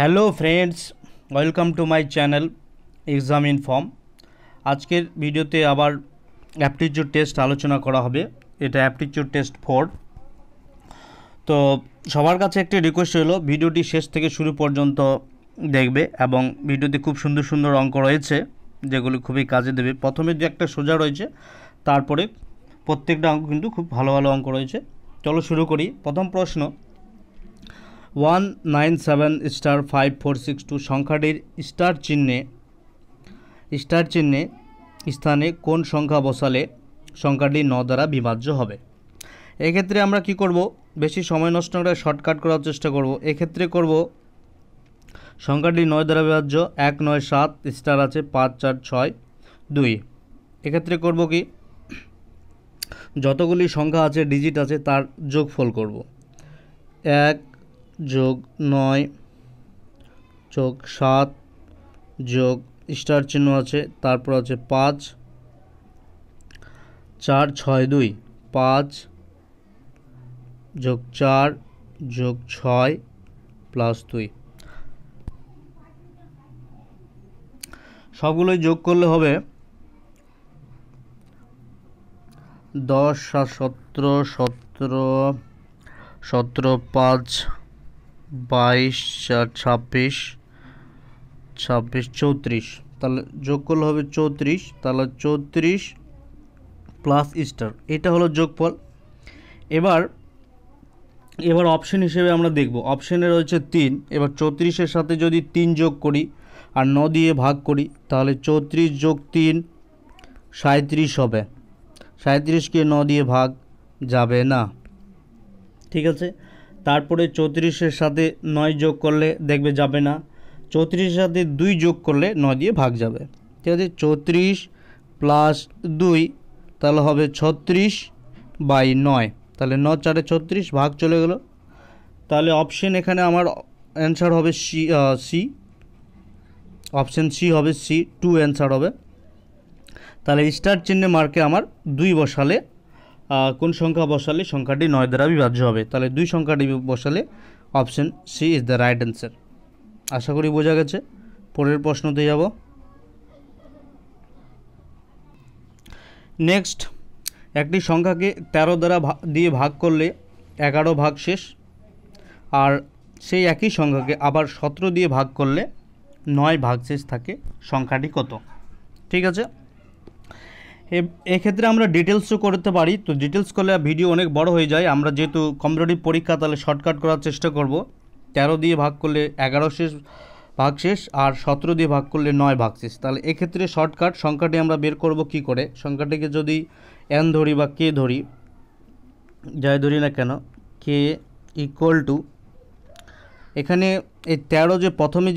Hello friends, welcome to my channel exam inform. আজকের ভিডিওতে আবার অ্যাপটিটিউড টেস্ট আলোচনা করা হবে। এটা অ্যাপটিটিউড টেস্ট 4। তো সবার কাছে একটি রিকোয়েস্ট হলো ভিডিওটি শেষ থেকে শুরু পর্যন্ত দেখবে, এবং ভিডিওতে খুব সুন্দর সুন্দর অঙ্ক রয়েছে যেগুলো খুবই কাজে দেবে। প্রথমে যে একটা সোজা রয়েছে, তারপরে প্রত্যেকটা অঙ্ক কিন্তু খুব ভালো ভালো অঙ্ক রয়েছে। চলো শুরু করি। প্রথম প্রশ্ন, 197*5462 সংখ্যাটির স্টার চিহ্নে স্থানে কোন সংখ্যা বসালে সংখ্যাটি 9 দ্বারা বিভাজ্য হবে? এক্ষেত্রে আমরা কি করব, বেশি সময় নষ্ট করে শর্টকাট করার চেষ্টা করব। এক্ষেত্রে করব সংখ্যাটি 9 দ্বারা বিভাজ্য 1 9 7 স্টার আছে 5 4 6 2। এক্ষেত্রে করব কি, যতগুলি সংখ্যা আছে ডিজিট আছে তার যোগফল করব। 1 যোগ 9 যোগ 7 যোগ স্টার চিহ্ন আছে, তারপর আছে 5 4 6 2 5 যোগ 4 যোগ 6 প্লাস 2। সবগুলোই যোগ করলে হবে 10 7 17 17 17 5 22 4 26 26 34। তাহলে যোগ করলে হবে 34। তাহলে 34 প্লাস স্টার, এটা হলো যোগফল। এবার অপশন হিসেবে আমরা দেখব, অপশনে রয়েছে 3। এবার 34-এর সাথে যদি 3 যোগ করি আর 9 দিয়ে ভাগ করি, তাহলে 34 যোগ 3 37 হবে। 37কে 9 দিয়ে ভাগ যাবে না, ঠিক আছে। তারপরে 34-এর সাথে 9 যোগ করলে দেখবে যাবে না। 34-এর সাথে 2 যোগ করলে 9 দিয়ে ভাগ যাবে, ঠিক আছে। 34 প্লাস 2 তাহলে হবে 36/9। তাহলে 9 4 36 ভাগ চলে গেল। তাহলে অপশন এখানে আমার অ্যান্সার হবে সি। অপশন সি হবে, সি 2 অ্যান্সার হবে। তাহলে স্টার চিহ্নে মার্কে আমার 2 বসালে কোন সংখ্যা বসালে সংখ্যাটি 9 দ্বারা বিভাজ্য হবে? তাহলে 2 সংখ্যাটি বসালে option C is the right answer. আশা করি বোঝা গেছে। পরের প্রশ্নতে যাব। নেক্সট, একটি সংখ্যাকে 13 দ্বারা দিয়ে ভাগ করলে 11 ভাগ শেষ, আর সেই একই সংখ্যাকে আবার 17 দিয়ে ভাগ করলে 9 ভাগ শেষ থাকে। সংখ্যাটি কত? ঠিক আছে, এক্ষেত্রে আমরা ডিটেলসও করতে পারি। তো ডিটেলস করলে ভিডিও অনেক বড় হয়ে যায়। আমরা যেহেতু কম্পিটিটিভ পরীক্ষা, তাহলে শর্টকাট করার চেষ্টা করব। 13 দিয়ে ভাগ করলে 11 ভাগ শেষ, আর 17 দিয়ে ভাগ করলে 9 ভাগ শেষ। তাহলে এক্ষেত্রে শর্টকাট সংখ্যাটি আমরা বের করব কি করে? সংখ্যাটিকে যদি এন ধরি বা কে ধরি, যাই ধরি না কেন, কে ইকুয়াল টু, এখানে এই 13 যে প্রথমে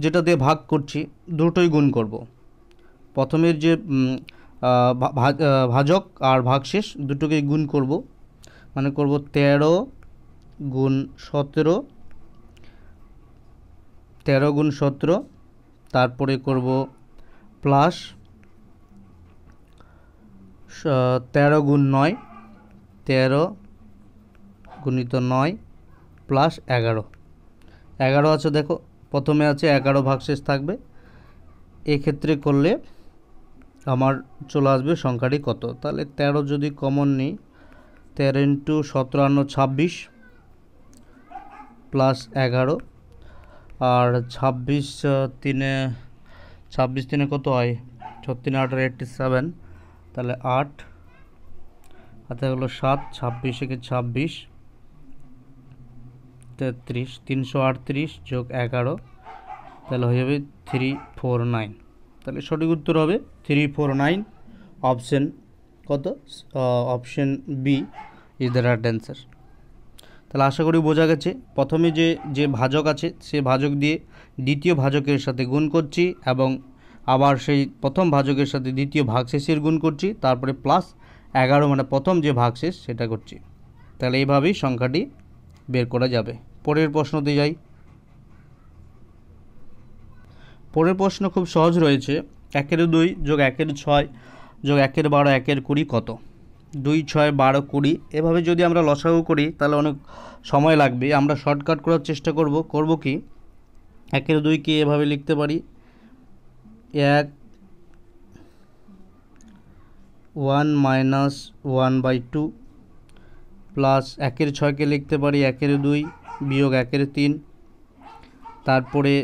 যেটা দিয়ে ভাগ করছি দুটোই গুণ করব। প্রথমের যে ভাজক আর ভাগশেষ দুটোকেই গুণ করব, মানে করব 13 গুণ 17, 13 গুণ 17, তারপরে করব প্লাস 13 গুণ 9, 13 গুণিত 9 প্লাস 11। 11 আছে, দেখো প্রথমে আছে 11 ভাগশেষ থাকবে। এক্ষেত্রে করলে আমার চলে আসবে সংখ্যাটি কত। তাহলে 13 যদি কমন নিই, 13 × 17 26 প্লাস 11, আর 26 3 কত হয়? 36 8 87, তাহলে 8 হাতে হলো 7, 26 × 26 33, 338 যোগ 11, তাহলে হয়ে যাবে 349। তাহলে সঠিক উত্তর হবে 349। অপশন কত? Option B is the right answer. তাহলে আশা করি বোঝা গেছে। প্রথমে যে ভাজক আছে সে ভাজক দিয়ে দ্বিতীয় ভাজকের সাথে গুণ করছি, এবং আবার সেই প্রথম ভাজকের সাথে দ্বিতীয় ভাগশেষের গুণ করছি, তারপরে প্লাস 11 মানে প্রথম যে ভাগশেষ সেটা করছি। তাহলে এইভাবেই সংখ্যাটি বের করা যাবে। পরের প্রশ্নতে যাই। পরের প্রশ্ন খুব সহজ রয়েছে। 1 2 যোগ 1 6 যোগ 1 12 1 20 কত? 2 6 12 20। এভাবে যদি আমরা লসাগু করি তাহলে অনেক সময় লাগবে। আমরা শর্টকাট করার চেষ্টা করব কি, 1 2কে এভাবে লিখতে পারি 1 1 মাইনাস 1/2 প্লাস 1 6কে লিখতে পারি 1 2 বিয়োগ 1 3। তারপরে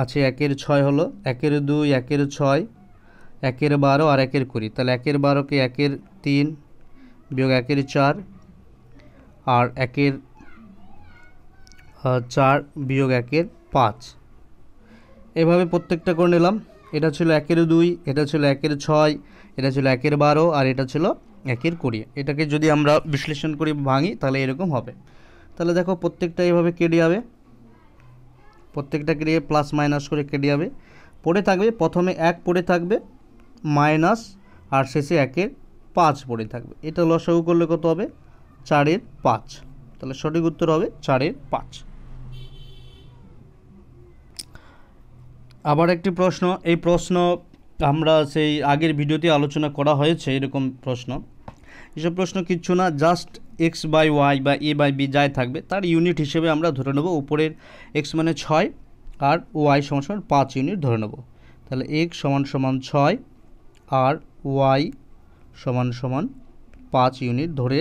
আছে 1 6 হলো 1 2 1 6 1 12 আর 1 20। তাহলে 1 12কে 1 3 বিয়োগ 1 4 আর 1 4 বিয়োগ 1 5। এভাবে প্রত্যেকটা করে নিলাম। এটা ছিল 1 2, এটা ছিল 1 6, এটা ছিল 1 12 আর এটা ছিল 1 20। এটাকে যদি আমরা বিশ্লেষণ করি ভাঙি তাহলে এরকম হবে। তাহলে দেখো প্রত্যেকটা এভাবে কেটে যাবে, প্রত্যেকটা কেটে প্লাস মাইনাস করে কেটে যাবে। পড়ে থাকবে প্রথমে 1 পড়ে থাকবে মাইনাস আর শেষে 1 5 পড়ে থাকবে। এটা লসাগু করলে কত হবে 4 5। তাহলে সঠিক উত্তর হবে 4 5। আবার একটি প্রশ্ন, এই প্রশ্ন আমরা সেই আগের ভিডিওতে আলোচনা করা হয়েছে। এরকম প্রশ্ন, এসব প্রশ্ন কিচ্ছু না, জাস্ট x/y বা a/b যাই থাকবে তার ইউনিট হিসেবে আমরা ধরে নেব। উপরের x মানে 6 আর y = 5 ইউনিট ধরে নেব। তাহলে x = 6 আর y = 5 ইউনিট ধরে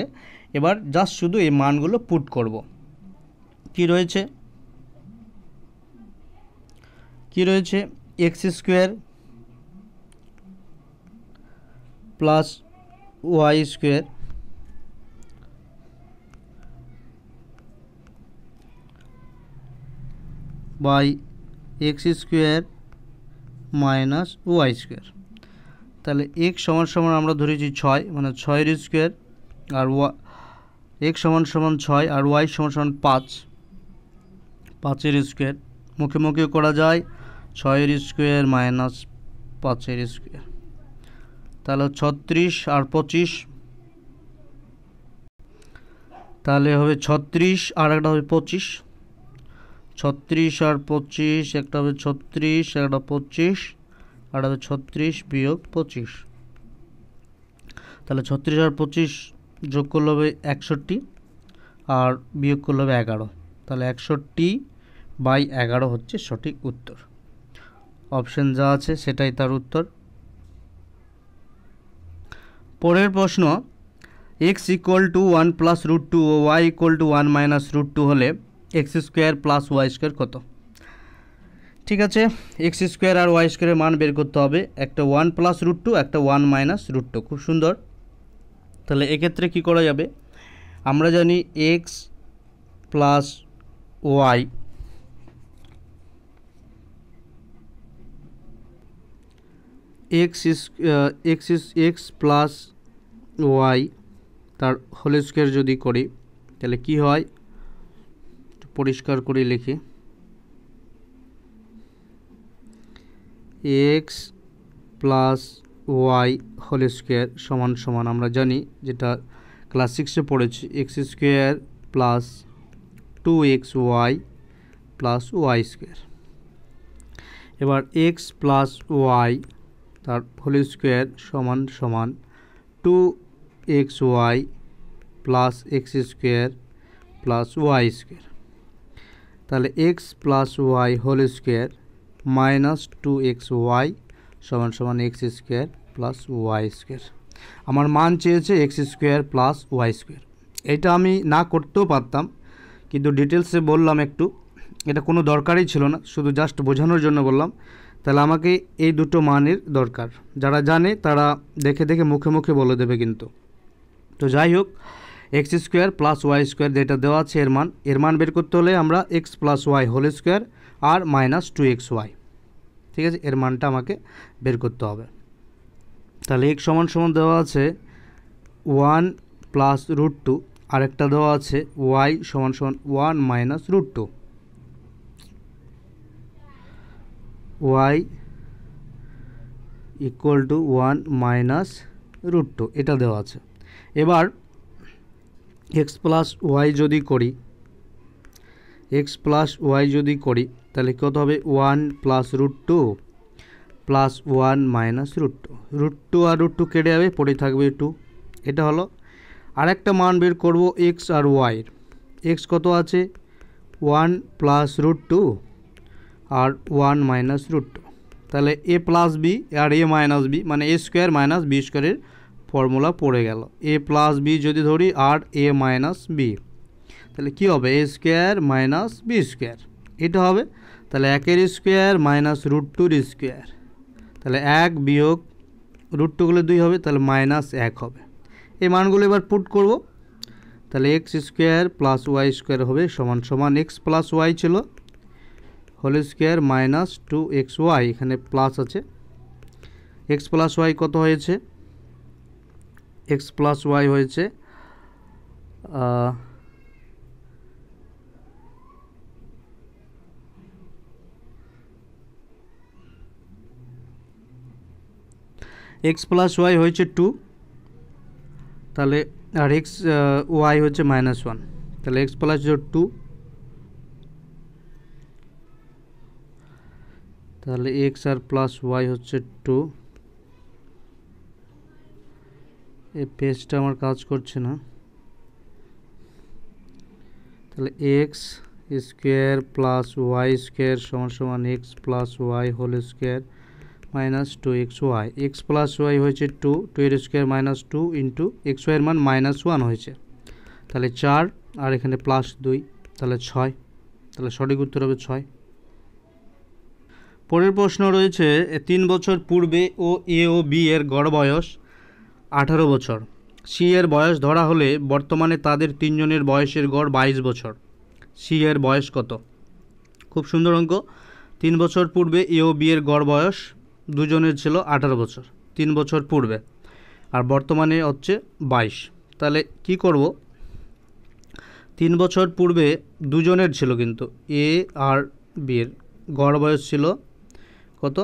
এবার জাস্ট শুধু এই মানগুলো পুট করব। কি রয়েছে x² plus y² by x² minus y²। তাহলে x = আমরা ধরেছি 6 মানে 6 আর x = 6 আর y = 5, 5 মুখে মুখে করা যায় 6 মাইনাস 5 তাহলে 36 আর 25, তাহলে হবে 36 আর একটা হবে 25, 36 আর 25 একটা হবে 36 একটা 25 আর হবে 36 বিয়োগ 25। তাহলে 36 আর 25 যোগ করলে হবে 61 আর বিয়োগ করলে হবে 11। তাহলে 61/11 হচ্ছে সঠিক উত্তর। অপশন যা আছে সেটাই তার উত্তর। পরের প্রশ্ন, x = 1 + √2 ও y = 1 - √2 হলে x² + y² কত? ঠিক আছে, x² আর y² এর মান বের করতে হবে। একটা 1 + √2, একটা 1 - √2। খুব সুন্দর। তাহলে এক্ষেত্রে কি করা যাবে, আমরা জানি x + y x plus y তার হোল স্কয়ার যদি করি তাহলে কি হয়, পরিষ্কার করে লিখি x plus y whole square সমান আমরা জানি যেটা ক্লাস 6-এ পড়েছি x² plus 2xy plus y²। এবার x প্লাস y তার হোল স্কয়ার সমান 2xy plus x² plus y²। তাহলে x plus y whole square minus 2xy সমান x² প্লাস y²। আমার মান চেয়েছে x² প্লাস y²। এটা আমি না করতেও পারতাম, কিন্তু ডিটেলসে বললাম একটু, এটা কোনো দরকারই ছিল না, শুধু জাস্ট বোঝানোর জন্য বললাম। তাহলে আমাকে এই দুটো মানের দরকার, যারা জানে তারা দেখে দেখে মুখে মুখে বলে দেবে কিন্তু। তো যাই হোক, x² প্লাস y² যেটা দেওয়া আছে এর মান বের করতে হলে আমরা x plus y whole square আর মাইনাস 2xy, ঠিক আছে, এর মানটা আমাকে বের করতে হবে। তাহলে x সমান দেওয়া আছে 1 প্লাস √2, আরেকটা দেওয়া আছে y সমান 1 মাইনাস √2, y = 1 মাইনাস √2 এটা দেওয়া আছে। এবার x প্লাস y যদি করি তাহলে কত হবে 1 প্লাস √2 প্লাস 1 মাইনাস √2 আর √2 কেটে যাবে, পড়ে থাকবে 2। এটা হলো। আরেকটা মান বের করব x আর y এর। x কত আছে 1 প্লাস √2 আর 1 মাইনাস রুট টু। তাহলে এ প্লাস বি আর এ মাইনাস বি মানে এ স্কোয়ার মাইনাস বি স্কোয়ারের ফর্মুলা পড়ে গেল। এ প্লাস বি যদি ধরি আর এ মাইনাস বি, তাহলে কী হবে? এ স্কোয়ার মাইনাস বি স্কোয়ার, এটা হবে। তাহলে 1 স্কোয়ার মাইনাস রুট টুর স্কোয়ার, তাহলে 1 বিয়োগ রুট টু গুলো 2 হবে, তাহলে মাইনাস 1 হবে। এই মানগুলো এবার পুট করব। তাহলে X square plus Y square হবে সমান সমান এক্স প্লাস ওয়াই ছিল হোল স্কোয়ার মাইনাস 2xy, এখানে প্লাস আছে। এক্স প্লাস ওয়াই কত হয়েছে? এক্স প্লাস ওয়াই হয়েছে এক্স প্লাস ওয়াই হয়েছে 2, তাহলে আর এক্স ওয়াই হচ্ছে -1, তাহলে এক্স প্লাস 2, তাহলে এক্স আর প্লাস ওয়াই হচ্ছে 2। এই পেজটা আমার কাজ করছে না, তাহলে X square plus Y square সমান সমান X plus Y whole square minus 2xy। X plus Y হয়েছে 2, 2 এর স্কোয়ার মাইনাস 2 ইন্টু এক্স ওয়াইয়ের মান -1 হয়েছে, তাহলে 4 আর এখানে প্লাস 2, তাহলে 6, তাহলে সঠিক উত্তর হবে 6। পরের প্রশ্ন রয়েছে 3 বছর পূর্বে ও এ ও বি এর গড় বয়স 18 বছর, সি এর বয়স ধরা হলে বর্তমানে তাদের তিনজনের বয়সের গড় 22 বছর। সি এর বয়স কত? খুব সুন্দর অঙ্ক। 3 বছর পূর্বে এ ও বি এর গড় বয়স দুজনের ছিল 18 বছর 3 বছর পূর্বে, আর বর্তমানে হচ্ছে 22। তাহলে কি করব? 3 বছর পূর্বে দুজনের ছিল, কিন্তু এ আর বি এর গড় বয়স ছিল কত?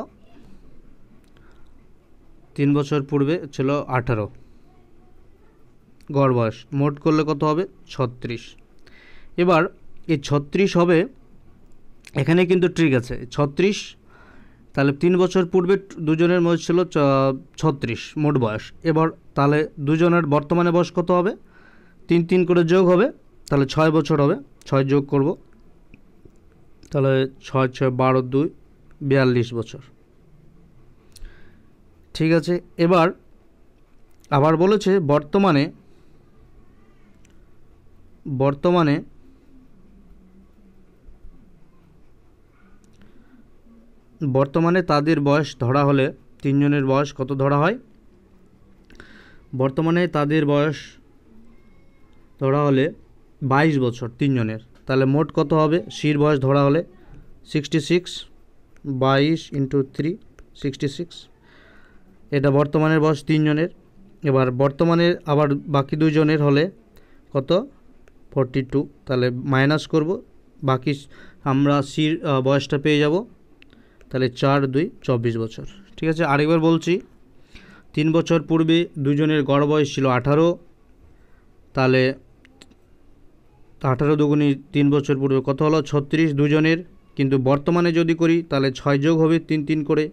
3 বছর পূর্বে ছিল 18 গড় বয়স, মোট করলে কত হবে? 36। এবার এই 36 হবে, এখানে কিন্তু ট্রিক আছে। 36, তাহলে 3 বছর পূর্বে দুজনের মধ্যে ছিল 36 মোট বয়স। এবার তাহলে দুজনের বর্তমানে বয়স কত হবে? 3 3 করে যোগ হবে, তাহলে 6 বছর হবে। 6 যোগ করব, তাহলে 6 6 12 2 42 বছর। ঠিক আছে। এবার আবার বলেছে বর্তমানে তাদের বয়স ধরা হলে তিনজনের বয়স কত ধরা হয়? বর্তমানে তাদের বয়স ধরা হলে 22 বছর তিনজনের, তাহলে মোট কত হবে? সির বয়স ধরা হলে 66, 22 ইন্টু 3 66, এটা বর্তমানের বয়স তিনজনের। এবার বর্তমানের আবার বাকি দুজনের হলে কত? 42, তাহলে মাইনাস করব, বাকি আমরা সির বয়সটা পেয়ে যাব, তাহলে 4 2 24 বছর। ঠিক আছে, আরেকবার বলছি। 3 বছর পূর্বে দুজনের গড় বয়স ছিল 18, তাহলে 18 দুগুণী 3 বছর পূর্বে কত হলো? 36 দুজনের, কিন্তু বর্তমানে যদি করি তাহলে 6 যোগ হবে 3 3 করে,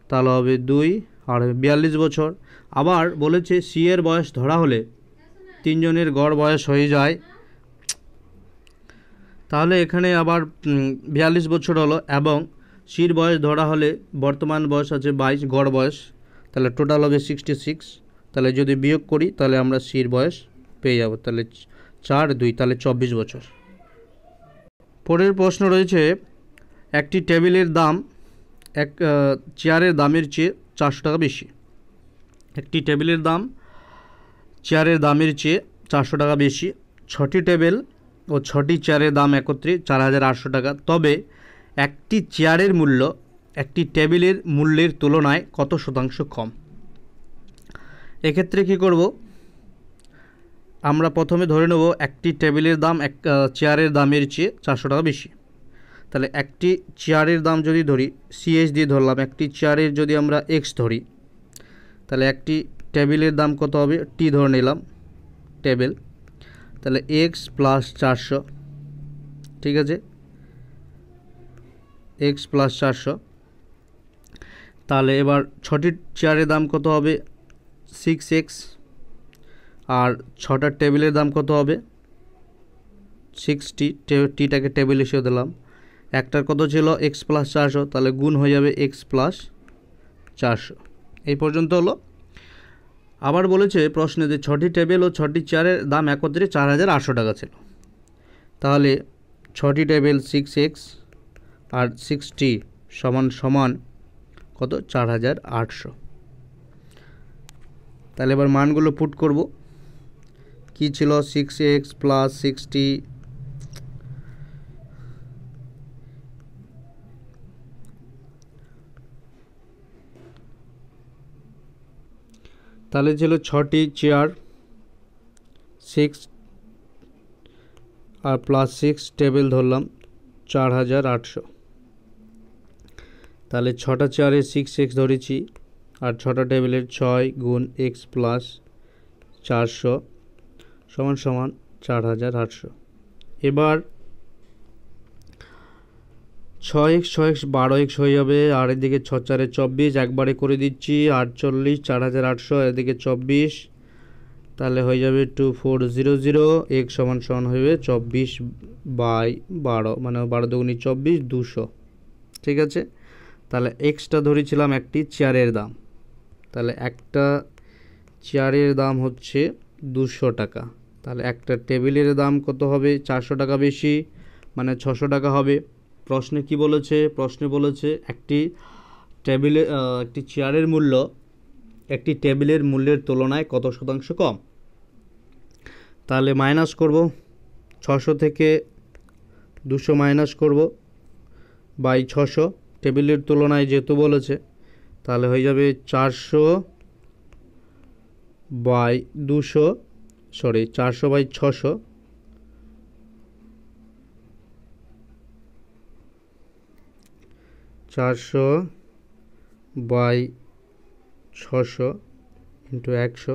তাহলে হবে 2 আর 42 বছর। আবার বলেছে সি এর বয়স ধরা হলে তিনজনের গড় বয়স হয়ে যায়, তাহলে এখানে আবার 42 বছর হলো, এবং সির বয়স ধরা হলে বর্তমান বয়স আছে 22 গড় বয়স, তাহলে টোটাল হবে 66। তাহলে যদি বিয়োগ করি তাহলে আমরা সির বয়স পেয়ে যাব, তাহলে 4 2, তাহলে 24 বছর। পরের প্রশ্ন রয়েছে একটি টেবিলের দাম এক চেয়ারের দামের চেয়ে 400 টাকা বেশি। একটি টেবিলের দাম চেয়ারের দামের চেয়ে 400 টাকা বেশি। 6টি টেবিল ও 6টি চেয়ারের দাম একত্রে 4800 টাকা। তবে একটি চেয়ারের মূল্য একটি টেবিলের মূল্যের তুলনায় কত শতাংশ কম? এক্ষেত্রে কি করব? আমরা প্রথমে ধরে নেব একটি টেবিলের দাম এক চেয়ারের দামের চেয়ে 400 টাকা বেশি। তাহলে একটি চেয়ারের দাম যদি ধরি, সিএস দিয়ে ধরলাম, একটি চেয়ারের যদি আমরা এক্স ধরি, তাহলে একটি টেবিলের দাম কত হবে? টি ধরে নিলাম টেবিল, তাহলে এক্স প্লাস 400। ঠিক আছে, এক্স প্লাস 400। তাহলে এবার 6টি চেয়ারের দাম কত হবে? 6x, আর 6টা টেবিলের দাম কত হবে? 60, টিটাকে টেবিল হিসেবে দিলাম, একটার কত ছিল এক্স প্লাস 400, তাহলে গুণ হয়ে যাবে এক্স প্লাস 400। এই পর্যন্ত হলো। আবার বলেছে প্রশ্নে যে 6টি টেবিল ও 6টি চেয়ারের দাম একত্রে 4800 টাকা ছিল। তাহলে 6টি টেবিল 6x আর 6টি সমান সমান কত 4800। তাহলে এবার মানগুলো পুট করব। কি ছিল 6x প্লাস 60 তাহলে ছিল 6টি চেয়ার 6 আর প্লাস 6 টেবিল ধরলাম 4800। তাহলে 6টা চেয়ারে 6x ধরেছি আর 6টা টেবিলের 6 গুণ x প্লাস 400 সমান সমান 4800। এবার 6x 6x 12x হয়ে যাবে, আর এদিকে 6 4 24 একবারে করে দিচ্ছি 48 4800, এদিকে 24, তাহলে হয়ে যাবে 2400। x সমান সমান হবে 24/12, মানে 12 দুগুণী 24, 200। ঠিক আছে, তাহলে এক্সটা ধরেছিলাম একটি চেয়ারের দাম, তাহলে একটা চেয়ারের দাম হচ্ছে 200 টাকা। তাহলে একটা টেবিলের দাম কত হবে 400 টাকা বেশি, মানে 600 টাকা হবে। প্রশ্নে কি বলেছে? প্রশ্নে বলেছে একটি চেয়ারের মূল্য একটি টেবিলের মূল্যের তুলনায় কত শতাংশ কম। তাহলে মাইনাস করব, 600 থেকে 200 মাইনাস করব বাই 600, টেবিলের তুলনায় যেহেতু বলেছে তাহলে হয়ে যাবে 400/200, 400/600, ইন্টু 100,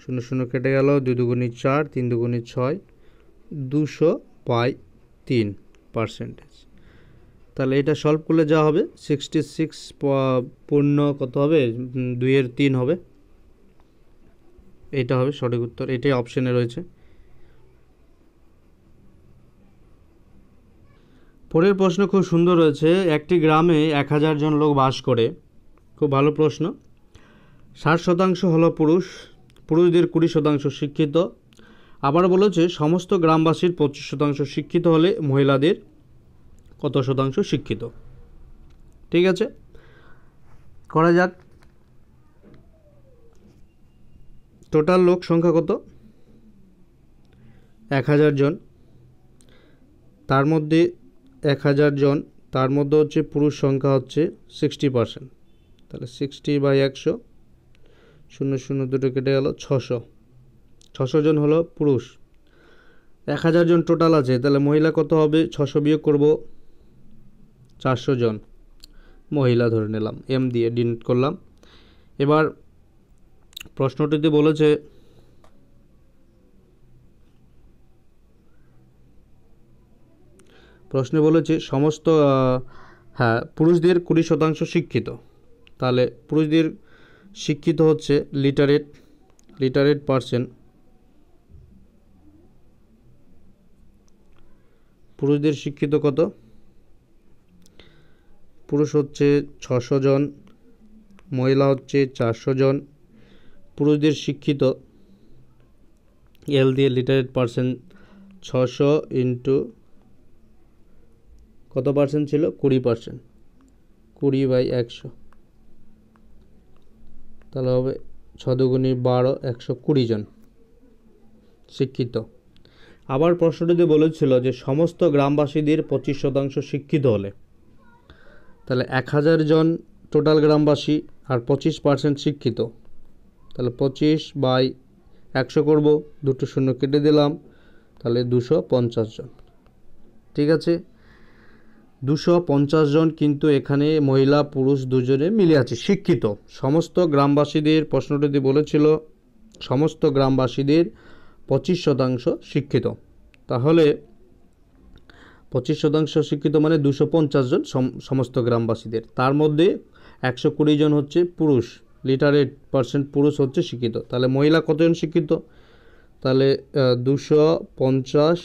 0 0 কেটে গেল, 2 দুগুণী 4, 3 দুগুণী 6, 200/3%। তাহলে এটা সলভ করলে যা হবে 66 পূর্ণ কত হবে 2 এর 3 হবে, এটা হবে সঠিক উত্তর। এটাই অপশনে রয়েছে। পরের প্রশ্ন খুব সুন্দর রয়েছে। একটি গ্রামে 1000 জন লোক বাস করে। খুব ভালো প্রশ্ন। 60% হলো পুরুষ, পুরুষদের 20% শিক্ষিত। আবার বলেছে সমস্ত গ্রামবাসীর 25% শিক্ষিত হলে মহিলাদের কত শতাংশ শিক্ষিত। ঠিক আছে, করা যাক। টোটাল লোক সংখ্যা কত 1000 জন, তার মধ্যে 1000 জন, তার মধ্যে হচ্ছে পুরুষ সংখ্যা হচ্ছে 60%, তাহলে 60/100, 0 0 দুটো কেটে গেল, 600 জন হলো পুরুষ। 1000 জন টোটাল আছে, তাহলে মহিলা কত হবে 600 বিয়োগ করব, 400 জন মহিলা ধরে নিলাম, এম দিয়ে ডিনোট করলাম। এবার প্রশ্নটিতে বলেছে সমস্ত পুরুষদের 20% শিক্ষিত। তাহলে পুরুষদের শিক্ষিত হচ্ছে লিটারেট পার্সেন্ট, পুরুষদের শিক্ষিত কত, পুরুষ হচ্ছে 600 জন, মহিলা হচ্ছে 400 জন। পুরুষদের শিক্ষিত এল দিয়ে লিটারেট পার্সেন্ট 600 ইন্টু কত পার্সেন্ট ছিল 20%, 20/100, তাহলে হবে 6 দুগুণী 12, 120 জন শিক্ষিত। আবার প্রশ্নটিতে বলেছিল যে সমস্ত গ্রামবাসীদের 25% শিক্ষিত হলে, তাহলে 1000 জন টোটাল গ্রামবাসী আর 25% শিক্ষিত, তাহলে 25/100 করব, দুটো শূন্য কেটে দিলাম, তাহলে 250 জন। ঠিক আছে, 250 জন, কিন্তু এখানে মহিলা পুরুষ দুজনে মিলে আছে শিক্ষিত। সমস্ত গ্রামবাসীদের, প্রশ্নটিতে বলেছিল সমস্ত গ্রামবাসীদের 25% শিক্ষিত, তাহলে 25% শিক্ষিত মানে 250 জন সমস্ত গ্রামবাসীদের, তার মধ্যে 120 জন হচ্ছে পুরুষ, লিটারেট পার্সেন্ট পুরুষ হচ্ছে শিক্ষিত। তাহলে মহিলা কতজন শিক্ষিত, তাহলে 250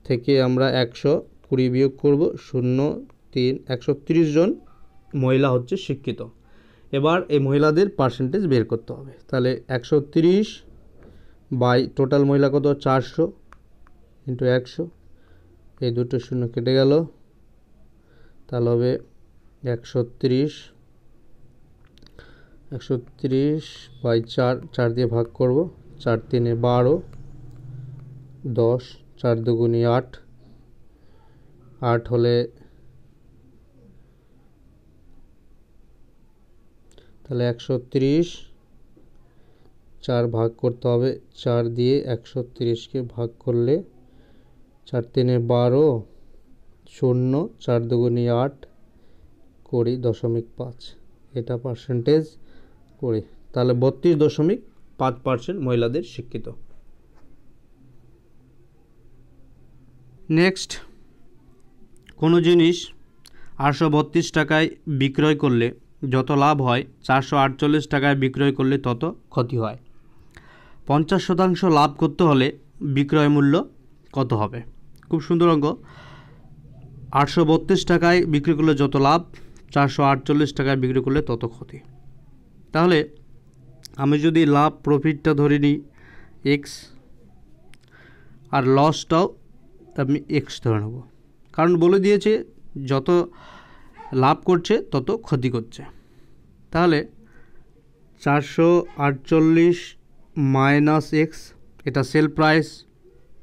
থেকে আমরা 100 20 বিয়োগ করব 0.3 130 জন মহিলা হচ্ছে শিক্ষিত। এবার এই মহিলাদের পার্সেন্টেজ বের করতে হবে। তাহলে 130 বাই টোটাল মহিলা কত 400 ইন্টু 100, এই দুটো শূন্য কেটে গেল, তাহলে হবে 130 বাই 4 দিয়ে ভাগ করব, 4 3 12, 10 4 2 8, 8 হলে তাহলে 130 4 ভাগ করতে হবে, 4 দিয়ে 130কে ভাগ করলে 4 3 12, 0 4 2 8, 20.5, এটা পার্সেন্টেজ 20। তাহলে 32.5% মহিলাদের শিক্ষিত। নেক্সট, কোনো জিনিস 832 টাকায় বিক্রয় করলে যত লাভ হয় 448 টাকায় বিক্রয় করলে তত ক্ষতি হয়। 50% লাভ করতে হলে বিক্রয় মূল্য কত হবে? খুব সুন্দর অঙ্ক। 832 টাকায় বিক্রি করলে যত লাভ, 448 টাকায় বিক্রি করলে তত ক্ষতি। তাহলে আমি যদি লাভ প্রফিটটা ধরে নিই এক্স, আর লসটাও আমি এক্স ধরে নেব, কারণ বলে দিয়েছে যত লাভ করছে তত ক্ষতি করছে। তাহলে 448 মাইনাস এক্স, এটা সেল প্রাইস,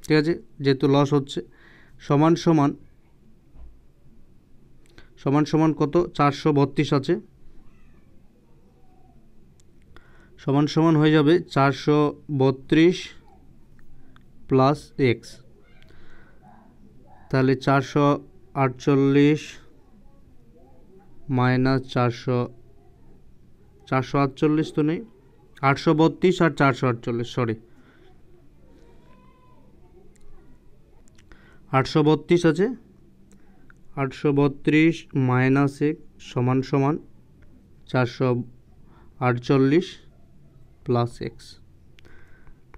ঠিক আছে, যেহেতু লস হচ্ছে, সমান সমান কত 432 আছে, সমান হয়ে যাবে 432 প্লাস এক্স। তাহলে 448 মাইনাস 448 তো নেই, 832 আর 448, সরি 832 আছে, 832 মাইনাস এক সমান 448 প্লাস এক্স।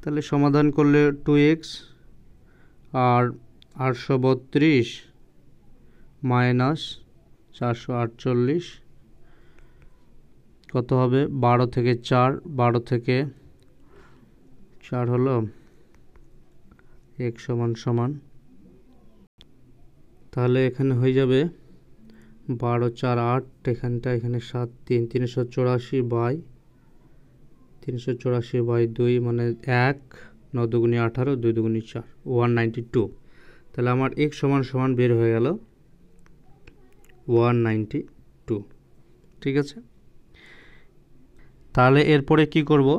তাহলে সমাধান করলে 2x, আর 832 মাইনাস 448 কত হবে, 12 থেকে 4 থেকে 4 হলো x সমান, তাহলে এখানে হয়ে যাবে 12 4 8, এখানে 7 3 384 বাই 2 মানে 1, 9 2 18, 2 2 4, 192। তাহলে আমার x সমান বের হয়ে গেল 192, ঠিক আছে। তাহলে এরপরে কি করব,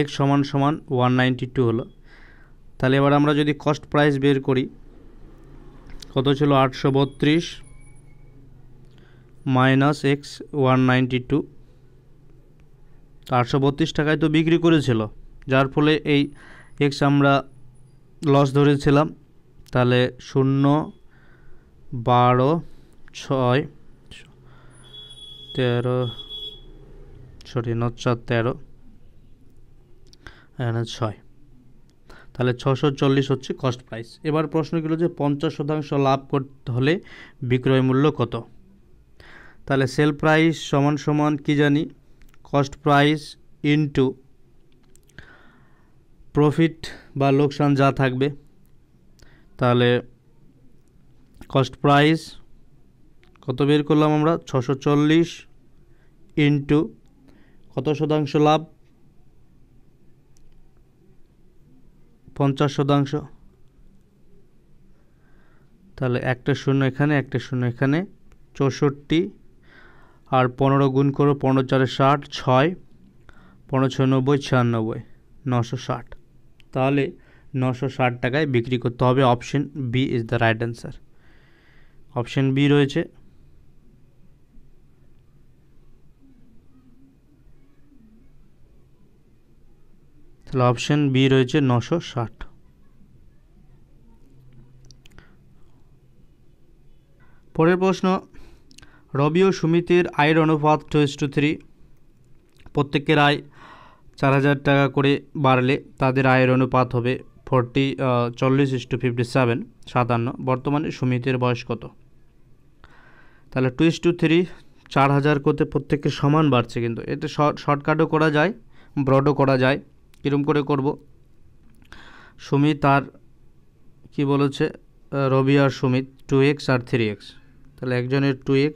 x সমান 192 হলো। তাহলে এবার আমরা যদি কস্ট প্রাইস বের করি, কত ছিল 832 মাইনাস এক্স 192, 832 টাকায় তো বিক্রি করেছিল, যার ফলে এই এক্স আমরা লস ধরেছিলাম। তাহলে 0 12 6 13, সরি 9 4 13, এখানে 6, তাহলে 640 হচ্ছে কস্ট প্রাইস। এবার প্রশ্ন ছিল যে 50% লাভ করতে হলে বিক্রয় মূল্য কত? তাহলে সেল প্রাইস সমান কি জানি, কস্ট প্রাইস ইনটু প্রফিট বা লোকসান যা থাকবে। তাহলে কস্ট প্রাইস কত বের করলাম আমরা, 640 ইনটু কত শতাংশ লাভ, 50%। তাহলে একটা শূন্য এখানে, একটা শূন্য এখানে, 64, আর 15 গুণ করো, 15 4 60, 6 15 6 90, 96, 960। তাহলে 960 টাকায় বিক্রি করতে হবে। Option B is the right answer. Option B রয়েছে। তাহলে অপশন বি রয়েছে 960। পরের প্রশ্ন, রবি ও সুমিতের আয়ের অনুপাত 2:3, প্রত্যেকের আয় 4000 টাকা করে বাড়লে তাদের আয়ের অনুপাত হবে 40:57 57। বর্তমানে সুমিতের বয়স কত? তাহলে 2:3 4000 করতে প্রত্যেকের সমান বাড়ছে, কিন্তু এটা শর্টকাটও করা যায়, ব্রডও করা যায়। কীরকম করে করব? সুমিত আর কি বলেছে, রবি আর সুমিত 2x আর 3x। তাহলে একজনের 2x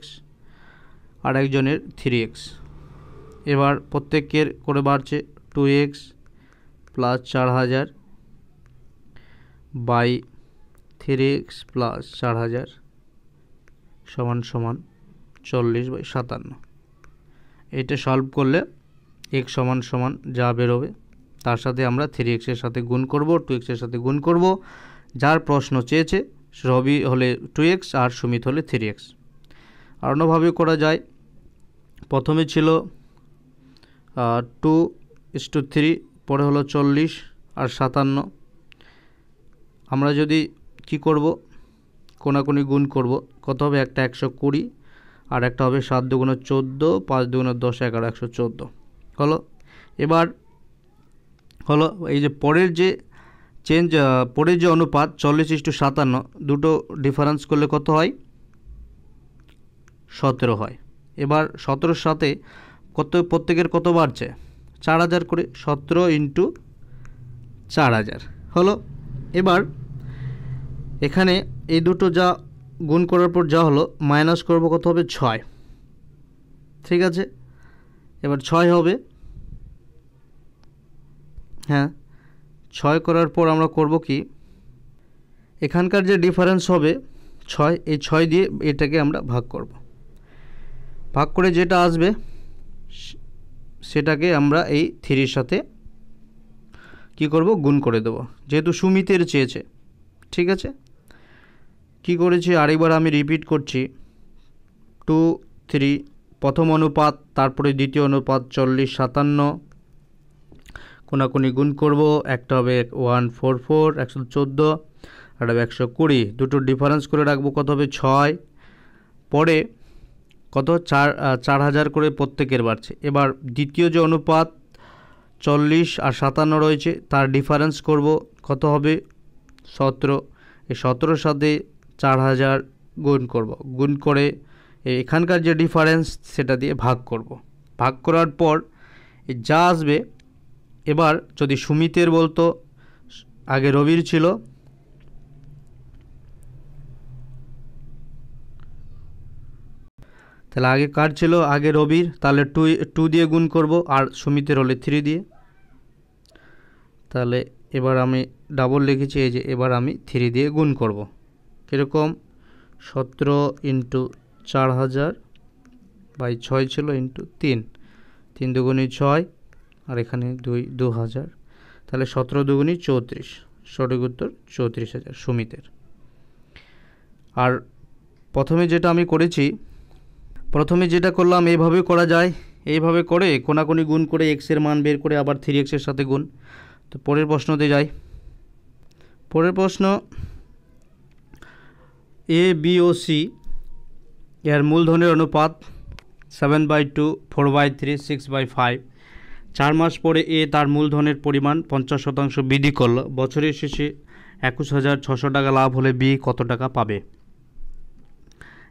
আর একজনের 3x। এবার প্রত্যেকের করে বাড়ছে 2x plus 4000 by 3x plus 4000 সমান সমান 40/57। এটা সলভ করলে x সমান সমান যা বেরোবে তার সাথে আমরা 3x এর সাথে গুণ করব, 2x এর সাথে গুণ করব। যার প্রশ্ন চেয়েছে রবি হলে 2x আর সুমিত হলে 3x। আর অন্যভাবে করা যায়। প্রথমে ছিল 2:3, পরে হলো 40 আর 57। আমরা যদি কি করব, কোনাকুনি গুণ করব। কত হবে? একটা 120 আর একটা হবে 7 দুগুণে 14, 5 দুগুণে 10, 11, 114 হলো। এবার হলো এই যে পরের যে পরের যে অনুপাত 40:57, দুটো ডিফারেন্স করলে কত হয়? 17 হয়। এবার 17-র সাথে কত প্রত্যেকের কত বাড়ছে? 4000 করে। 17 × 4000 হলো। এবার এখানে এই দুটো যা গুণ করার পর যা হলো মাইনাস করব, কত হবে? 6। ঠিক আছে, এবার 6 হবে। হ্যাঁ, 6 করার পর আমরা করব কি, এখানকার যে ডিফারেন্স হবে 6, এই 6 দিয়ে এটাকে আমরা ভাগ করব। ভাগ করে যেটা আসবে সেটাকে আমরা এই 3-র সাথে কি করব? গুণ করে দেব, যেহেতু সুমিতের চেয়েছে। ঠিক আছে, কি করেছি আরেকবার আমি রিপিট করছি। 2:3 প্রথম অনুপাত, তারপরে দ্বিতীয় অনুপাত 40:57, কোনাকুনি গুণ করব। একটা হবে 144 114 আর হবে 120, দুটো ডিফারেন্স করে রাখবো। কত হবে? 6। পরে কত? 4000 করে প্রত্যেকের বাড়ছে। এবার দ্বিতীয় যে অনুপাত 40 আর 57 রয়েছে তার ডিফারেন্স করব। কত হবে? 17। এই 17-র সাথে 4000 গুণ করব। গুণ করে এখানকার যে ডিফারেন্স সেটা দিয়ে ভাগ করব। ভাগ করার পর যা আসবে, এবার যদি সুমিতের বলতো, আগে রবির ছিল, তাহলে আগে কার ছিল? আগে রবির। তাহলে 2 দিয়ে গুণ করব, আর সুমিতের হলে 3 দিয়ে। তাহলে এবার আমি ডাবল লিখেছি, এই যে এবার আমি 3 দিয়ে গুণ করব। কীরকম? 17 × 4000 বাই 6 ছিল × 3, 3 দুগুণে 6 আর এখানে 2000। তাহলে 17 দুগুণে 34, সঠিক উত্তর 34000 সুমিতের। আর প্রথমে যেটা আমি করেছি, প্রথমে যেটা করলাম এইভাবে করা যায়। এইভাবে করে কোনাকুনি গুণ করে x এর মান বের করে আবার 3x এর সাথে গুণ। তো পরের প্রশ্নতে যাই। পরের প্রশ্ন, a b ও c এর মূলধনের অনুপাত 7/2, 4/3, 6/5। 4 মাস পরে এ তার মূলধনের পরিমাণ 50% বৃদ্ধি করল। বছরের শেষে 21600 টাকা লাভ হলে বি কত টাকা পাবে?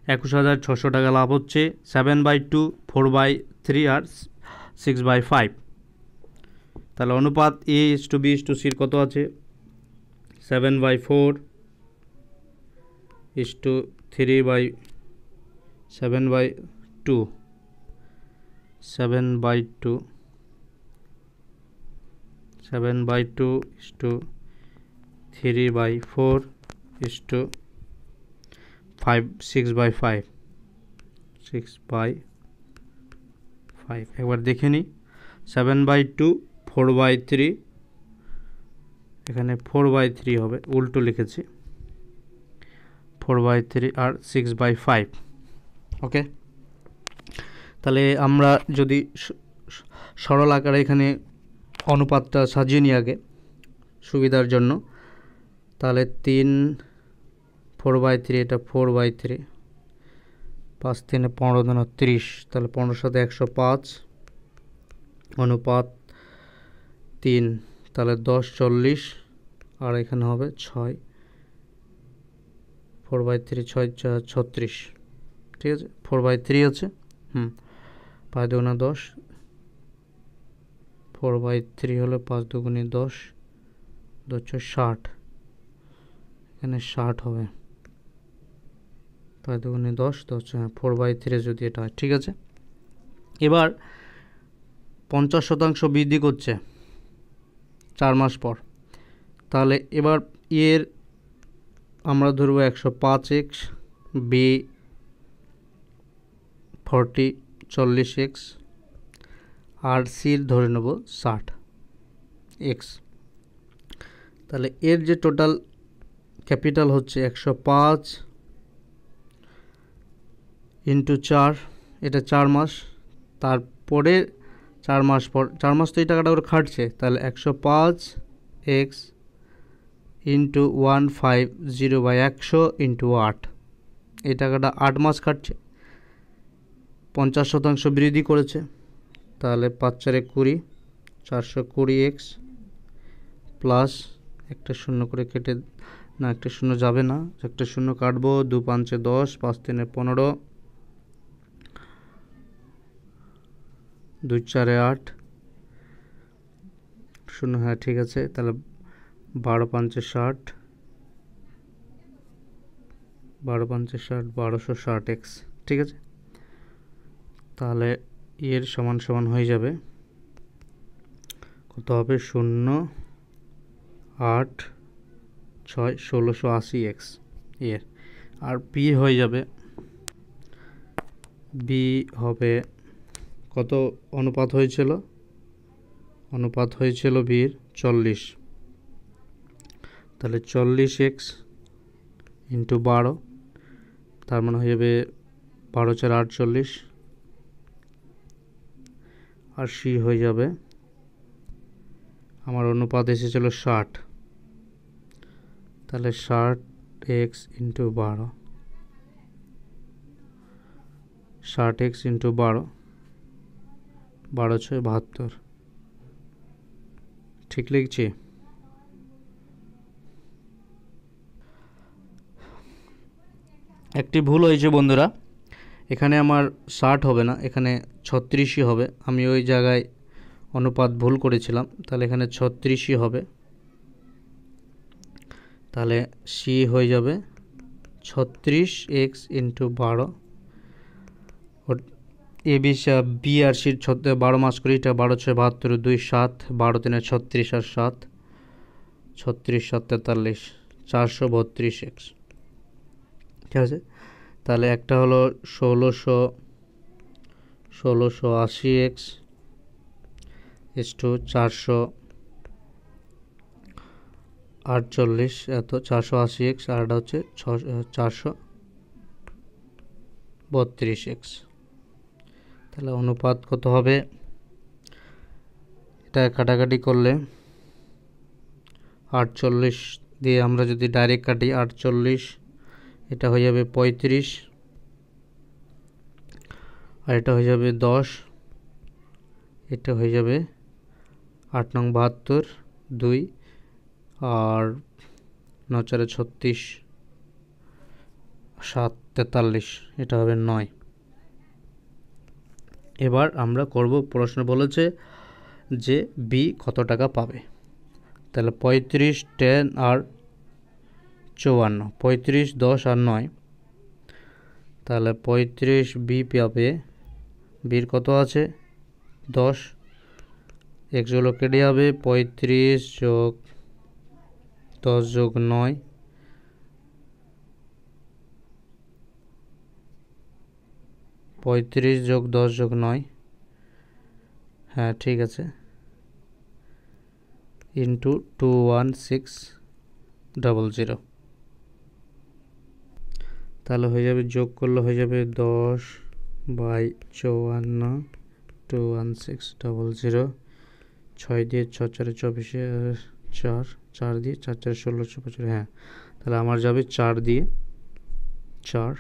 21600 টাকা লাভ হচ্ছে 7/2, 4/3 আর 6/5। তাহলে অনুপাত a:b:c কত আছে? 7/4 3/7/2 7/2 3/4 5 6/5 6/5। একবার দেখে নিই। 7/2 4/3, এখানে 4/3 হবে, উল্টো লিখেছি, 4/3 আর 6/5। ওকে, তাহলে আমরা যদি সরল আকারে এখানে অনুপাতটা সাজিয়ে নিই আগে সুবিধার জন্য, তাহলে 3 4/3, এটা 4/3, 5 3 15 2 30, তাহলে 15 সাথে 105 অনুপাত 3, তাহলে 10 40 আর এখানে হবে 6, 4/3, 6 36, ঠিক আছে। 4/3 আছে, 5 দুগুণে 10, 4/3 হলে 5 দুগুণে 10, 60, এখানে 60 হবে, 5 দুগুণে 10, 4/3 যদি এটা হয়, ঠিক আছে। এবার 50% বৃদ্ধি করছে 4 মাস পর, তাহলে এবার এর আমরা ধরবো 105x, বি 40x, আর সির ধরে নেব 60x। তাহলে এর যে টোটাল ক্যাপিটাল হচ্ছে 105 ইন্টু 4, এটা 4 মাস, তারপরে 4 মাস পর, 4 মাস তো এই টাকাটা ওরা খাটছে, তাহলে 105x ইন্টু 150/100 ইন্টু 8, এই টাকাটা 8 মাস খাটছে, 50% বৃদ্ধি করেছে, তাহলে 5 4 20, 420x প্লাস একটা শূন্য করে কেটে, না একটা শূন্য যাবে না, একটা শূন্য কাটবো, 2 5 10, 5 3 15, 2 4 8, শূন্য, হ্যাঁ ঠিক আছে। তাহলে 12 5 60, 12 5 60, 1260x, ঠিক আছে। তাহলে এর সমান সমান হয়ে যাবে কত হবে, 0 8 6 1680x এর। আর বি হয়ে যাবে, বি হবে কত অনুপাত হয়েছিল, অনুপাত হয়েছিল বির 40, তাহলে 40x ইন্টু 12, তার মানে হয়ে যাবে 12 4 48, আর সি হয়ে যাবে, আমার অনুপাত এসেছিল 60, তাহলে 60x ইন্টু 12, 60x ইন্টু 12, 12 6 72, ঠিক লিখছি। একটি ভুল হয়েছে বন্ধুরা, এখানে আমার 60 হবে না, এখানে 36ই হবে, আমি ওই জায়গায় অনুপাত ভুল করেছিলাম, তাহলে এখানে 36ই হবে, তাহলে সি হয়ে যাবে 36x into 12, A B B আর সির 12 মাস করে, এটা 12 6 72, 2 7, 12 3 36 আর 7, 36 7 43, 432x, ঠিক আছে। তাহলে একটা হলো 1680x ইস টু 448, এত 480x, আর এটা হচ্ছে 432x। তাহলে অনুপাত কত হবে, এটা কাটাকাটি করলে 48 দিয়ে আমরা যদি ডাইরেক্ট কাটি, 48, এটা হয়ে যাবে 35, আর এটা হয়ে যাবে 10, এটা হয়ে যাবে 8 নং 72, 2, আর 9 4 36, 7 43, এটা হবে 9। এবার আমরা করব, প্রশ্ন বলেছে যে বি কত টাকা পাবে, তাহলে 35 10 আর 54, 35 10 আর 9, তাহলে 35 বি পাবে, বির কত আছে 10, এক্সগুলো কেটে যাবে, 35 যোগ 10 যোগ 9, 35 যোগ 10 যোগ 9, হ্যাঁ ঠিক আছে, ইন্টু 21600, তাহলে হয়ে যাবে, যোগ করলে হয়ে যাবে 10/54, 21600, 6 দিয়ে 6 4 24, 4 4 দিয়ে 4 4 16 হ্যাঁ, তাহলে আমার যাবে 4 দিয়ে 4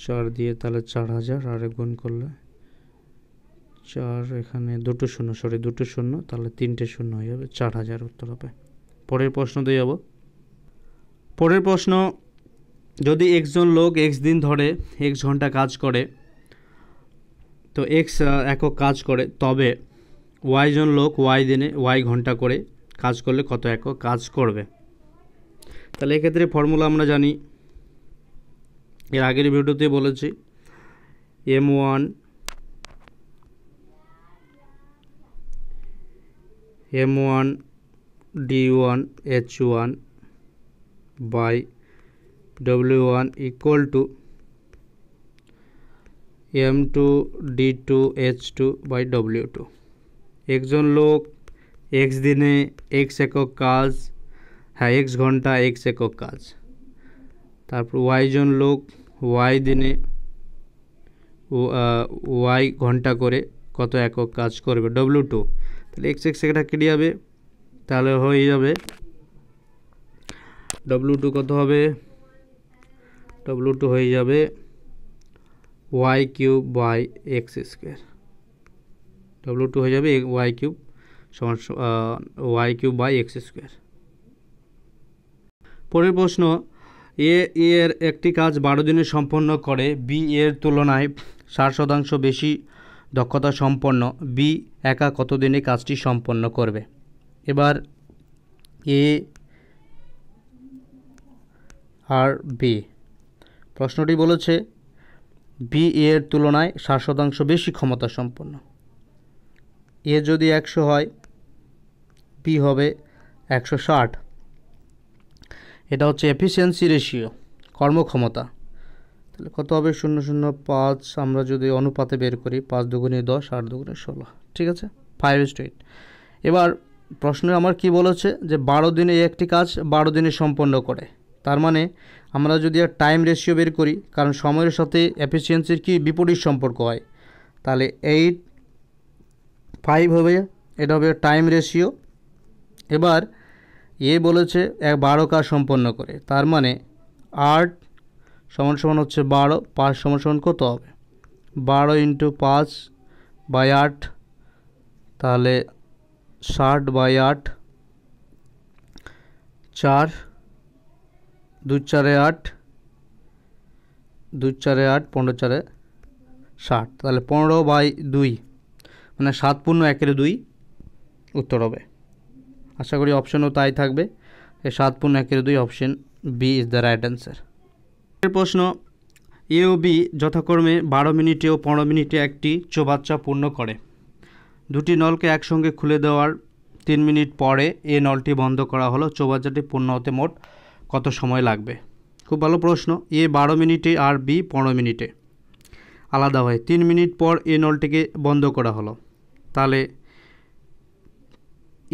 4 দিয়ে, তাহলে 4000, আর গুণ করলে 4 এখানে দুটো শূন্য, সরি দুটো শূন্য, তাহলে 3টে শূন্য হয়ে যাবে, 4000 উত্তর হবে। পরের প্রশ্ন দিয়ে যাব। পরের প্রশ্ন, যদি x জন লোক x দিন ধরে x ঘন্টা কাজ করে, তো x একক কাজ করে, তবে y জন লোক y দিনে y ঘন্টা করে কাজ করলে কত একক কাজ করবে? তাহলে এক্ষেত্রে ফর্মুলা আমরা জানি, এর আগের ভিডিওতে বলেছি, m1 d1 h1 by w1 equal to m2 d2 h2 by w2। একজন লোক x দিনে x একক কাজ, হ্যাঁ x ঘন্টা x একক কাজ, তারপর y জন লোক y দিনে y ঘন্টা করে কত একক কাজ করবে, w2। তাহলে x এটা কেটে যাবে, তাহলে হয়ে যাবে w2 কত হবে, w2 হয়ে যাবে y cube by X square, w2 হয়ে যাবে y কিউব সমান y cube by X square. পরের প্রশ্ন, এর একটি কাজ 12 দিনে সম্পন্ন করে, বি এর তুলনায় 60% বেশি দক্ষতা সম্পন্ন, বি একা কত দিনে কাজটি সম্পন্ন করবে? এবার এ আর বি, প্রশ্নটি বলেছে বি এর তুলনায় 60% বেশি ক্ষমতা সম্পন্ন, এ যদি 100 হয় বি হবে 160, এটা হচ্ছে এফিসিয়েন্সি রেশিও, কর্মক্ষমতা। তাহলে কত হবে, 0.05, আমরা যদি অনুপাতে বের করি 5 দুগুণে 10, 8 দুগুণে 16, ঠিক আছে, 5:8। এবার প্রশ্নে আমার কি বলেছে যে 12 দিনে একটি কাজ 12 দিনে সম্পন্ন করে, তার মানে আমরা যদি আর টাইম রেশিও বের করি, কারণ সময়ের সাথে এফিসিয়েন্সির কি বিপরীত সম্পর্ক হয়, তাহলে 8/5 হবে, এটা হবে টাইম রেশিও। এবার এ বলেছে 12 কাজ সম্পন্ন করে, তার মানে 8 সমান সমান হচ্ছে 12, 5 সমান সমান কত হবে, 12 × 5/8, তাহলে 60/8, 4 2 4 8, 2 4 8, 15 4 60, তাহলে 15/2, মানে 7 পূর্ণ 1/2 উত্তর হবে। আশা করি অপশনও তাই থাকবে, এই 7 পূর্ণ 1/2, option B is the right answer. এর প্রশ্ন, এ ও বি যথাক্রমে 12 মিনিটে ও 15 মিনিটে একটি চৌবাচ্চা পূর্ণ করে, দুটি নলকে একসঙ্গে খুলে দেওয়ার 3 মিনিট পরে এ নলটি বন্ধ করা হলো, চৌবাচ্চাটি পূর্ণ হতে মোট কত সময় লাগবে? খুব ভালো প্রশ্ন। এ 12 মিনিটে আর বি 15 মিনিটে আলাদা হয়, 3 মিনিট পর এ নলটিকে বন্ধ করা হলো, তাহলে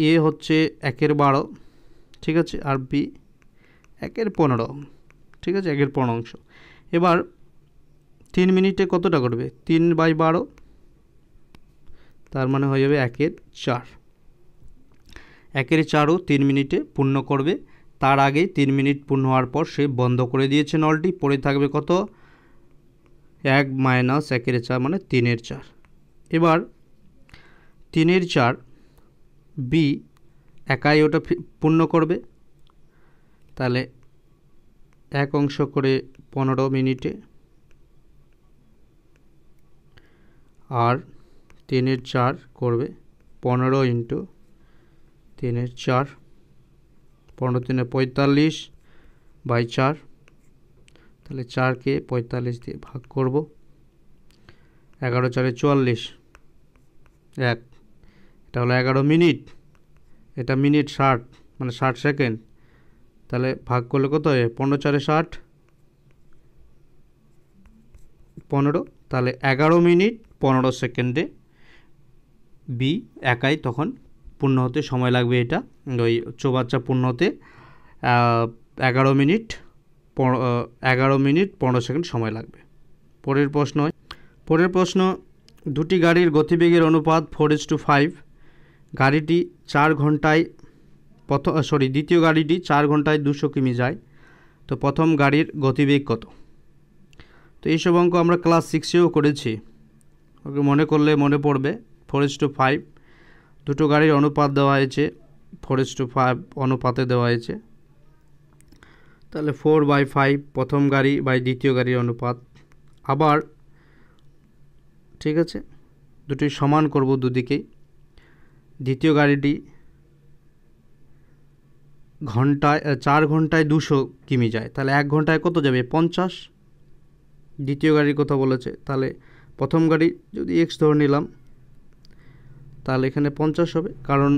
এ হচ্ছে 1/12, ঠিক আছে, আর বি 1/15, ঠিক আছে, 1/15 অংশ। এবার 3 মিনিটে কতটা করবে, 3/12, তার মানে হয়ে যাবে 1/4, 1/4ও 3 মিনিটে পূর্ণ করবে, তার আগে 3 মিনিট পূর্ণ হওয়ার পর সে বন্ধ করে দিয়েছে নলটি, পড়ে থাকবে কত, 1 - 1/4 মানে 3/4। এবার 3/4 বি একাই ওটা পূর্ণ করবে, তাহলে 1 অংশ করে 15 মিনিটে, আর 3/4 করবে 15 × 3/4, 15 × 3 = 45/4, তাহলে 4কে 45 দিয়ে ভাগ করব, 11 × 4 = 44, 1, এটা হলো 11 মিনিট, এটা মিনিট 60 মানে 60 সেকেন্ড, তাহলে ভাগ করলে কত হয়, 15 × 4 = 60, 15, তাহলে 11 মিনিট 15 সেকেন্ডে বি একাই তখন পূর্ণ হতে সময় লাগবে, এটা ওই চৌবাচ্চা পূর্ণ হতে 11 মিনিট 15 সেকেন্ড সময় লাগবে। পরের প্রশ্ন, দুটি গাড়ির গতিবেগের অনুপাত 4:5, গাড়িটি 4 ঘন্টায় দ্বিতীয় গাড়িটি 4 ঘন্টায় 200 কিমি যায়, তো প্রথম গাড়ির গতিবেগ কত? তো এইসব অঙ্ক আমরা ক্লাস 6এও করেছি, ওকে মনে করলে মনে পড়বে 4:5 দুটো গাড়ির অনুপাত দেওয়া হয়েছে 4:5 অনুপাতে দেওয়া হয়েছে। তাহলে 4/5 প্রথম গাড়ি বাই দ্বিতীয় গাড়ির অনুপাত। আবার ঠিক আছে, দুটি সমান করব দুদিকেই। দ্বিতীয় গাড়িটি ঘন্টায় 4 ঘন্টায় 200 কিমি যায়, তাহলে 1 ঘন্টায় কত যাবে 50। দ্বিতীয় গাড়ির কথা বলেছে, তাহলে প্রথম গাড়ি যদি x ধরে নিলাম তাহলে এখানে 50 হবে, কারণ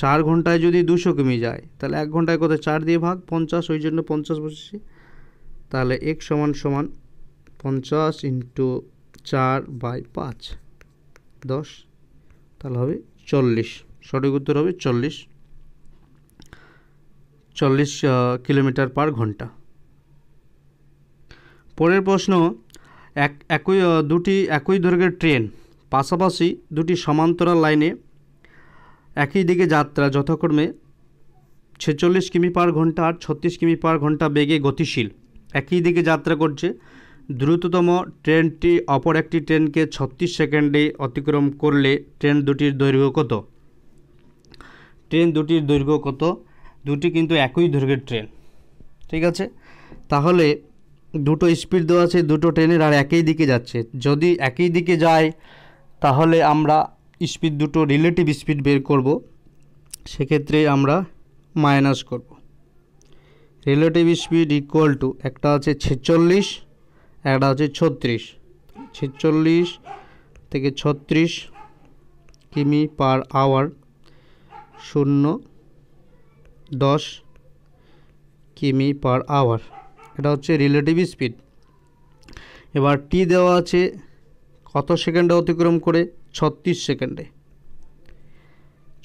4 ঘন্টায় যদি 200 কিমি যায় তাহলে 1 ঘন্টায় কত 4 দিয়ে ভাগ 50, ওই জন্য 50 বসেছি। তাহলে x সমান 50 ইন্টু 4/5 10, তাহলে হবে 40। সঠিক উত্তর হবে 40 কিলোমিটার পার ঘন্টা। পরের প্রশ্ন, একই দৈর্ঘ্যের ট্রেন পাশাপাশি দুটি সমান্তরাল লাইনে একই দিকে যাত্রা যথাক্রমে 46 কিমি পার ঘন্টা আর 36 কিমি পার ঘন্টা বেগে গতিশীল। একই দিকে যাত্রা করছে। দ্রুততম ট্রেনটি অপর একটি ট্রেনকে 36 সেকেন্ডে অতিক্রম করলে ট্রেন দুটির দৈর্ঘ্য কত? ট্রেন দুটির দৈর্ঘ্য কত? দুটি কিন্তু একই দৈর্ঘ্যের ট্রেন, ঠিক আছে। তাহলে দুটো স্পিড দেওয়া আছে দুটো ট্রেনের, আর একই দিকে যাচ্ছে। যদি একই দিকে যায় তাহলে আমরা স্পিড দুটো রিলেটিভ স্পিড বের করব, সেক্ষেত্রে আমরা মাইনাস করব। রিলেটিভ স্পিড ইকুয়াল টু একটা আছে 46, একটা আছে 36। 46 থেকে 36 কিমি পার আওয়ার 0.10 কিমি পার আওয়ার, এটা হচ্ছে রিলেটিভ স্পিড। এবার টি দেওয়া আছে কত সেকেন্ডে অতিক্রম করে? 36 সেকেন্ডে।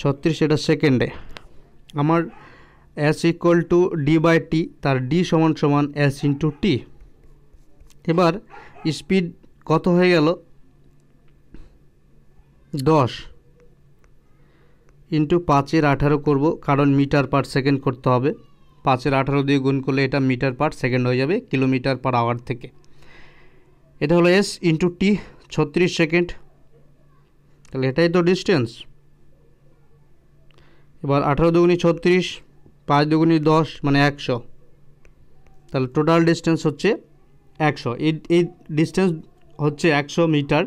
36 এটা সেকেন্ডে। আমার s equal to d by t, তার ডি সমান সমান এস ইন্টু টি। এবার স্পিড কত হয়ে গেল? 10 ইন্টু 5/18 করব, কারণ মিটার পার সেকেন্ড করতে হবে। 5/18 দিয়ে গুণ করলে এটা মিটার পার সেকেন্ড হয়ে যাবে কিলোমিটার পার আওয়ার থেকে। এটা হলো এস ইন্টু টি, 36 সেকেন্ড। তাহলে এটাই তো ডিস্টেন্স। এবার 18 দুগুণি 36, 5 দুগুণি 10 মানে 100। তাহলে টোটাল ডিস্টেন্স হচ্ছে 100। এই ডিস্টেন্স হচ্ছে 100 মিটার।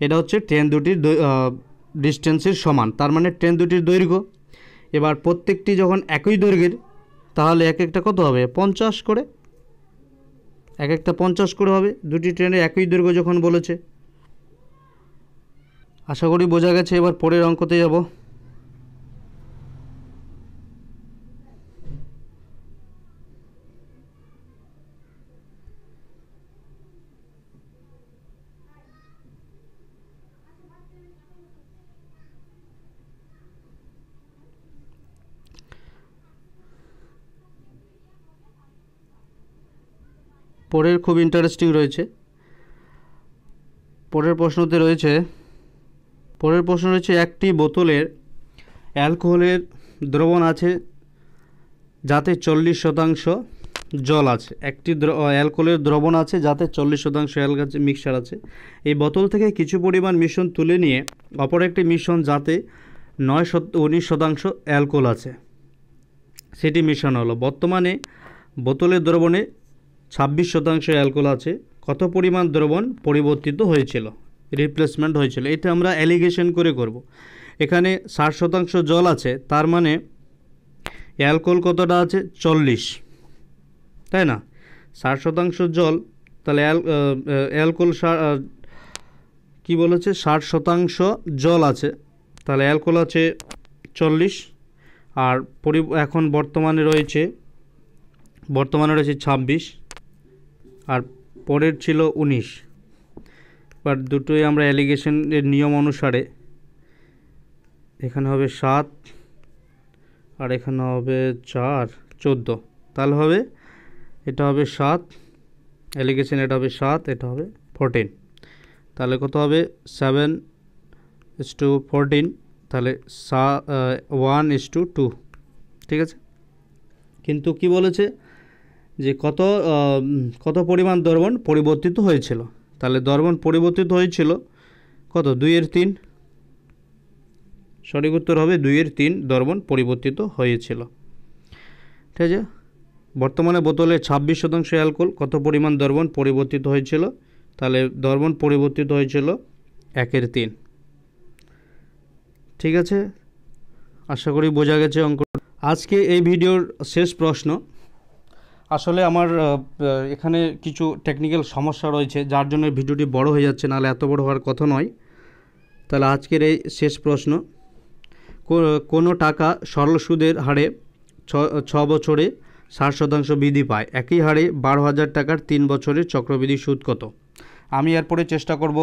এটা হচ্ছে ট্রেন দুটির ডিস্টেন্সের সমান, তার মানে ট্রেন দুটির দৈর্ঘ্য। এবার প্রত্যেকটি যখন একই দৈর্ঘ্যের তাহলে এক একটা কত হবে? 50 করে। এক একটা 50 করে হবে, দুটি ট্রেনের একই দৈর্ঘ্য যখন বলেছে। আশা করি বোঝা গেছে। এবার পরের অঙ্কতে যাব। পরের খুব ইন্টারেস্টিং রয়েছে। পরের প্রশ্নতে রয়েছে একটি বোতলের অ্যালকোহলের দ্রবণ আছে যাতে 40% জল আছে। একটি অ্যালকোহলের দ্রবণ আছে যাতে 40% অ্যালকোহল মিক্সচার আছে। এই বোতল থেকে কিছু পরিমাণ মিশ্রণ তুলে নিয়ে অপর একটি মিশ্রণ যাতে 19% অ্যালকোহল আছে সেটি মিশ্রণ হলো। বর্তমানে বোতলের দ্রবণে 26% অ্যালকোহল আছে। কত পরিমাণ দ্রবণ পরিবর্তিত হয়েছিল, রিপ্লেসমেন্ট হয়েছিল? এটা আমরা অ্যালিগেশন করে করব। এখানে 60% জল আছে, তার মানে অ্যালকোহল কতটা আছে? 40, তাই না? 60% জল, তাহলে অ্যালকোহল কি বলেছে? 60% জল আছে, তাহলে অ্যালকোহল আছে 40। আর এখন বর্তমানে রয়েছে 26, আর পরের ছিল 19। বাট দুটোই আমরা অ্যালিগেশনের নিয়ম অনুসারে এখানে হবে 7 আর এখানে হবে 4, 14। তাহলে হবে এটা হবে 7 অ্যালিগেশন, এটা হবে 7, এটা হবে 14। তাহলে কত হবে? 7:14, তাহলে 1:2, ঠিক আছে। কিন্তু কি বলেছে যে কত পরিমাণ দ্রবণ পরিবর্তিত হয়েছিল? তাহলে দ্রবণ পরিবর্তিত হয়েছিল কত 2/3, সঠিক উত্তর হবে 2/3 দ্রবণ পরিবর্তিত হয়েছিল। ঠিক আছে, বর্তমানে বোতলে 26% অ্যালকোহল, কত পরিমাণ দ্রবণ পরিবর্তিত হয়েছিল? তাহলে দ্রবণ পরিবর্তিত হয়েছিল 1/3। ঠিক আছে, আশা করি বোঝা গেছে অঙ্ক। আজকে এই ভিডিওর শেষ প্রশ্ন। আসলে আমার এখানে কিছু টেকনিক্যাল সমস্যা রয়েছে, যার জন্য ভিডিওটি বড় হয়ে যাচ্ছে, নাহলে এত বড় হওয়ার কথা নয়। তাহলে আজকের এই শেষ প্রশ্ন, কোনো টাকা সরল সুদের হারে 6 বছরে 60% বৃদ্ধি পায়, একই হারে 12,000 টাকার 3 বছরের চক্রবৃদ্ধি সুদ কত? আমি এরপরে চেষ্টা করব,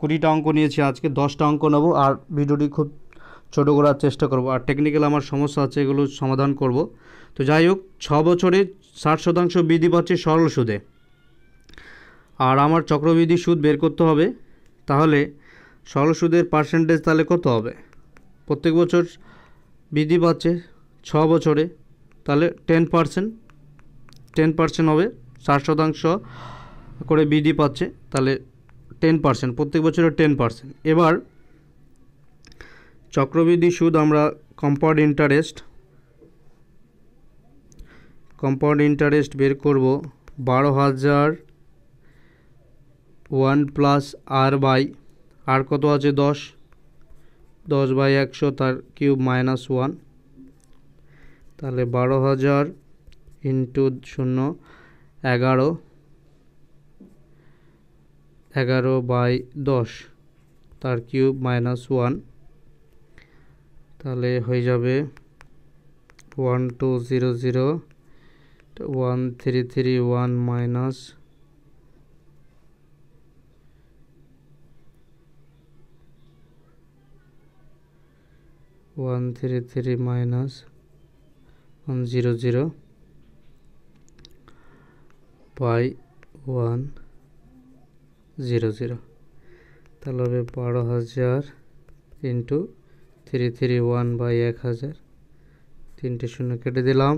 20টা অঙ্ক নিয়েছি আজকে, 10টা অঙ্ক নেব আর ভিডিওটি খুব ছোটো করার চেষ্টা করব, আর টেকনিক্যাল আমার সমস্যা আছে এগুলো সমাধান করব। তো যাই হোক, 6 বছরে 60% বৃদ্ধি পাচ্ছে সরল সুদে, আর আমার চক্রবৃদ্ধি সুদ বের করতে হবে। তাহলে সরল সুদের পার্সেন্টেজ তাহলে কত হবে? প্রত্যেক বছর বৃদ্ধি পাচ্ছে 6 বছরে, তাহলে 10% হবে। 60% করে বৃদ্ধি পাচ্ছে, তাহলে 10%, প্রত্যেক বছরে 10%। এবার চক্রবৃদ্ধি সুদ আমরা কম্পাউন্ড ইন্টারেস্ট বের করব। 12,000 1 প্লাস আর কত আছে 10/100 তার কিউব মাইনাস 1, তাহলে 12,000 ইন্টু 0 11/10 তার কিউব মাইনাস 1, তাহলে হয়ে যাবে 1200 1331 মাইনাস 133 মাইনাস 100 বাই 100, তাহলে হবে 12,000 ইন্টু 331/1000, 3টে শূন্য কেটে দিলাম,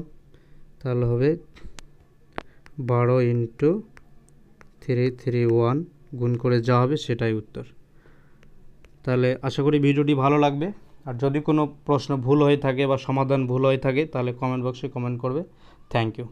তাহলে হবে 12 ইন্টু 331 গুণ করে যা হবে সেটাই উত্তর। তাহলে আশা করি ভিডিওটি ভালো লাগবে, আর যদি কোনো প্রশ্ন ভুল হয়ে থাকে বা সমাধান ভুল হয়ে থাকে তাহলে কমেন্ট বক্সে কমেন্ট করবে। Thank you.